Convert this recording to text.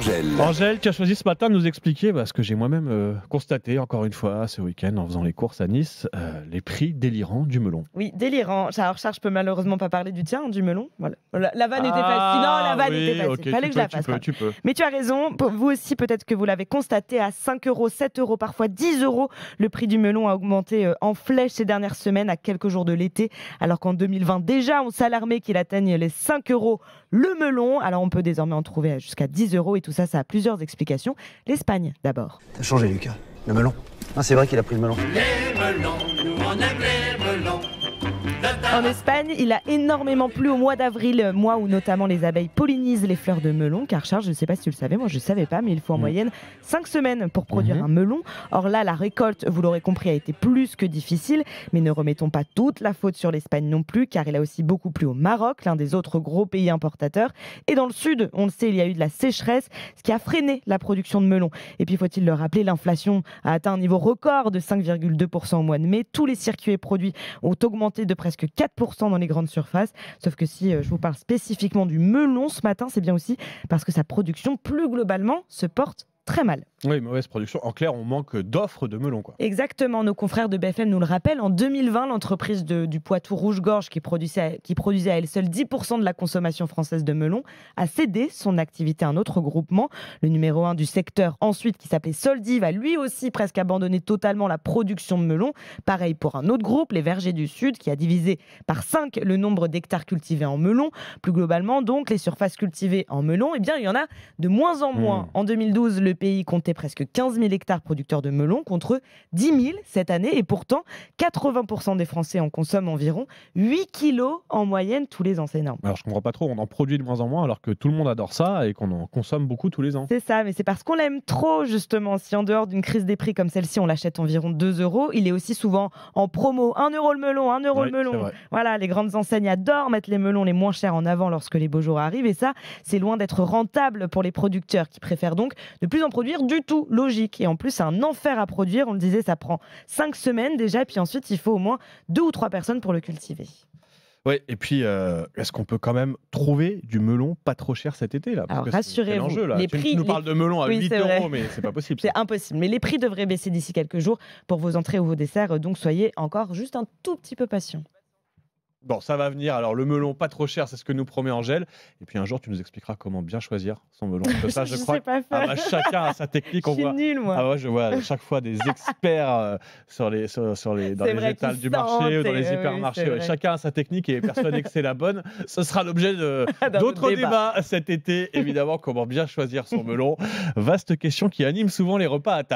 Angèle. Angèle, tu as choisi ce matin de nous expliquer ce que j'ai moi-même constaté encore une fois ce week-end en faisant les courses à Nice, les prix délirants du melon. Oui, délirant. Alors Charles, je peux malheureusement pas parler du tien, du melon. Voilà. La vanne était facile. Non, la vanne était facile. Okay, Fallait que je la fasse. Tu peux. Mais tu as raison. Vous aussi, peut-être que vous l'avez constaté, à 5 €, 7 €, parfois 10 €, le prix du melon a augmenté en flèche ces dernières semaines, à quelques jours de l'été. Alors qu'en 2020, déjà, on s'alarmait qu'il atteigne les 5 € le melon. Alors on peut désormais en trouver jusqu'à 10 € et tout ça, ça a plusieurs explications. L'Espagne d'abord. T'as changé, Lucas. Le melon. Ah, c'est vrai qu'il a pris le melon. Les melons, nous on aime les melons. En Espagne, il a énormément plu au mois d'avril, mois où notamment les abeilles pollinisent les fleurs de melon. Car Charles, je ne sais pas si tu le savais, moi je ne savais pas, mais il faut en moyenne 5 semaines pour produire un melon. Or là, la récolte, vous l'aurez compris, a été plus que difficile. Mais ne remettons pas toute la faute sur l'Espagne non plus, car il a aussi beaucoup plu au Maroc, l'un des autres gros pays importateurs. Et dans le sud, on le sait, il y a eu de la sécheresse, ce qui a freiné la production de melon. Et puis faut-il le rappeler, l'inflation a atteint un niveau record de 5,2% au mois de mai. Tous les circuits et produits ont augmenté de presque 4% dans les grandes surfaces. Sauf que si je vous parle spécifiquement du melon ce matin, c'est bien aussi parce que sa production, plus globalement, se porte très mal. Oui, mauvaise production. En clair, on manque d'offres de melon, quoi. Exactement. Nos confrères de BFM nous le rappellent. En 2020, l'entreprise du Poitou Rouge-Gorge, qui produisait à elle seule 10% de la consommation française de melon, a cédé son activité à un autre groupement. Le numéro 1 du secteur, ensuite, qui s'appelait Soldiv, a lui aussi presque abandonné totalement la production de melon. Pareil pour un autre groupe, les Vergers du Sud, qui a divisé par 5 le nombre d'hectares cultivés en melon. Plus globalement, donc, les surfaces cultivées en melon, eh bien, il y en a de moins en moins. En 2012, le pays comptait presque 15 000 hectares producteurs de melon contre 10 000 cette année. Et pourtant, 80% des Français en consomment environ 8 kilos en moyenne tous les ans. C'est énorme. Alors je comprends pas trop, on en produit de moins en moins alors que tout le monde adore ça et qu'on en consomme beaucoup tous les ans. C'est ça, mais c'est parce qu'on l'aime trop justement. Si en dehors d'une crise des prix comme celle-ci, on l'achète environ 2 €, il est aussi souvent en promo. 1 € le melon, 1 € le melon. Voilà, les grandes enseignes adorent mettre les melons les moins chers en avant lorsque les beaux jours arrivent. Et ça, c'est loin d'être rentable pour les producteurs qui préfèrent donc ne plus en produire du tout. Logique. Et en plus, c'est un enfer à produire. On le disait, ça prend 5 semaines déjà. Puis ensuite, il faut au moins 2 ou 3 personnes pour le cultiver. Oui, et puis, est-ce qu'on peut quand même trouver du melon pas trop cher cet été là? Parce Alors que rassurez-vous, l'enjeu, là. les Tu prix... nous parles de melon à 8 vrai. €, mais c'est pas possible. C'est impossible. Mais les prix devraient baisser d'ici quelques jours pour vos entrées ou vos desserts. Donc soyez encore juste un tout petit peu patient. Bon, ça va venir. Alors, le melon pas trop cher, c'est ce que nous promet Angèle. Et puis un jour, tu nous expliqueras comment bien choisir son melon. Parce que ça, je crois sais pas faire. chacun a sa technique. Je suis nulle, moi. Ah ouais, je vois à chaque fois des experts dans les étals du marché ou dans les hypermarchés. Oui, chacun a sa technique et est persuadé que c'est la bonne. Ce sera l'objet d'autres débats cet été. Évidemment, comment bien choisir son melon. Vaste question qui anime souvent les repas à table.